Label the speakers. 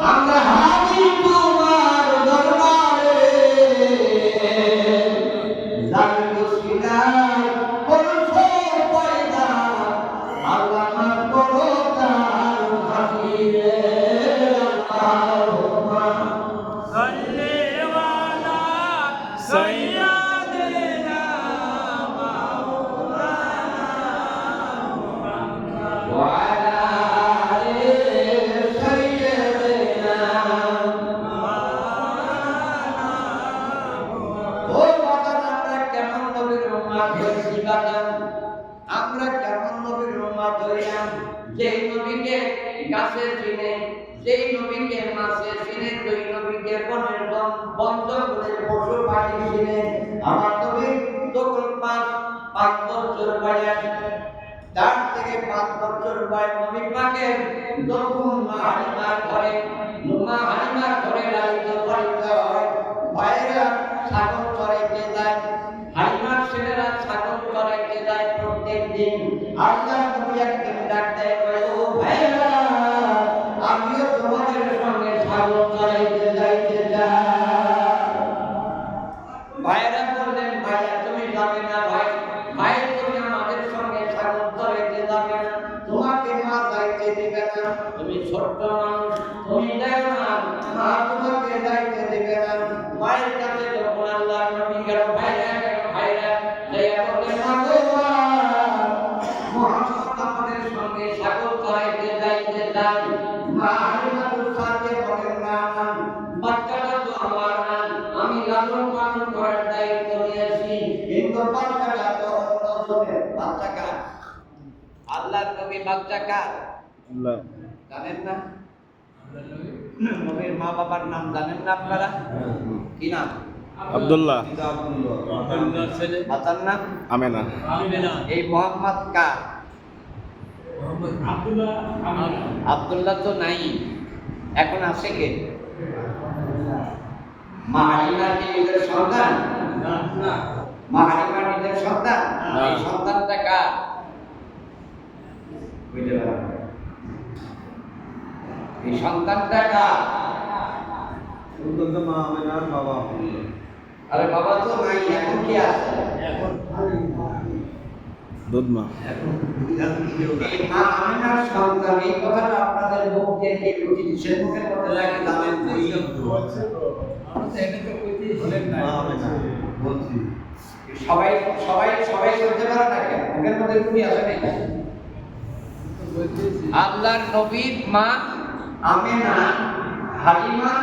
Speaker 1: আমরা হাজির তোমার দরবারে জানবো সিনার পরশর পয়দা আল্লাহ মাফ করো তার খাতিরে আল্লাহুম্মা সাল্লি আলা সাইয়্যিদিনা মাওলানা মুহাম্মদ ওয়া আলা আলি সাইয়্যিদিনা মাওলানা ও বাজান আমরা কেমন নবীর উম্মত হয়েছি বাজান আমরা কেমন নবীর উম্মত হইলাম যেই নবীকে গাছে চিনে যেই নবীকে মাছে চিনে যেই নবীকে বনের বঞ্চনের পশু পাখি চিনে আমার নবী যখন পাঁচ বছর বয়স তার থেকে 5 বছর বয়স নবী পাকের যখন মা হালিমার ঘরে লালিত পালিত হয় ভাইরা ছাগল চড়াইতে যায় হালিমার ছেলেরা ছাগল চড়াইতে যায় প্রত্যেক দিন আল্লাহ নবী একদিন ডাক দেয় ও ভাইরা আমিও তোমাদের সঙ্গে ছাগল চড়াইতে যাইতে চাই ভাইরা বললেন ভাইয়া তুমি যাবে না ভাই তুমি আমাদের সঙ্গে ছাগল চড়াইতে যাবে না তোমাকে মা যাইতে দিবে না তুমি ছোট্ট মানুষ তুমি যাও না মা তোমাকে যাইতে দিবে না মায়ের কাছে যখন আল্লাহ নবী গেল ভাইরা যাইয়া বললেন মা গো মুহাম্মদ আমাদের সঙ্গে ছাগল চড়াইতে যাইতে চাই মা হালিমাতুল সাদিয়া বলেন না বাচ্চাটা তো আমার না আমি লালন পালন করার দায়িত্ব নিয়েছি কিন্তু বাচ্চাটা তো অন্যজনের বাচ্চা কার আল্লাহর নবী বাচ্চা কার আল্লাহ জানেন না নবীর মা বাবার নাম জানেন না আপনারা কি নাম
Speaker 2: আব্দুল্লাহ
Speaker 1: ছেলে মাতার নাম
Speaker 2: আমেনা
Speaker 1: এই মোহাম্মদ কার আব্দুল্লাহ তো নাই এখন আছে কে মা হালিমার নিজের সন্তান মা হালিমার নিজের সন্তান এই সন্তানটা কার বুঝতে পারলাম এই সন্তানটা কার
Speaker 2: মা আমেনার বাবা আব্দুল্লাহ
Speaker 1: আরে বাবা তো নাই এখন কি আছে এখন
Speaker 2: দুধ মা
Speaker 1: এই মা আমেনার সন্তান এই কথাটা আপনাদের মুখ দিয়ে কে উচিত সে মুখের মধ্যে লাগে জানেন সবাই সবাই সবাই করতে পারে না কেন মুখের মধ্যে রুটি আসে নাই আল্লাহর নবীর মা আমেনা হালিমা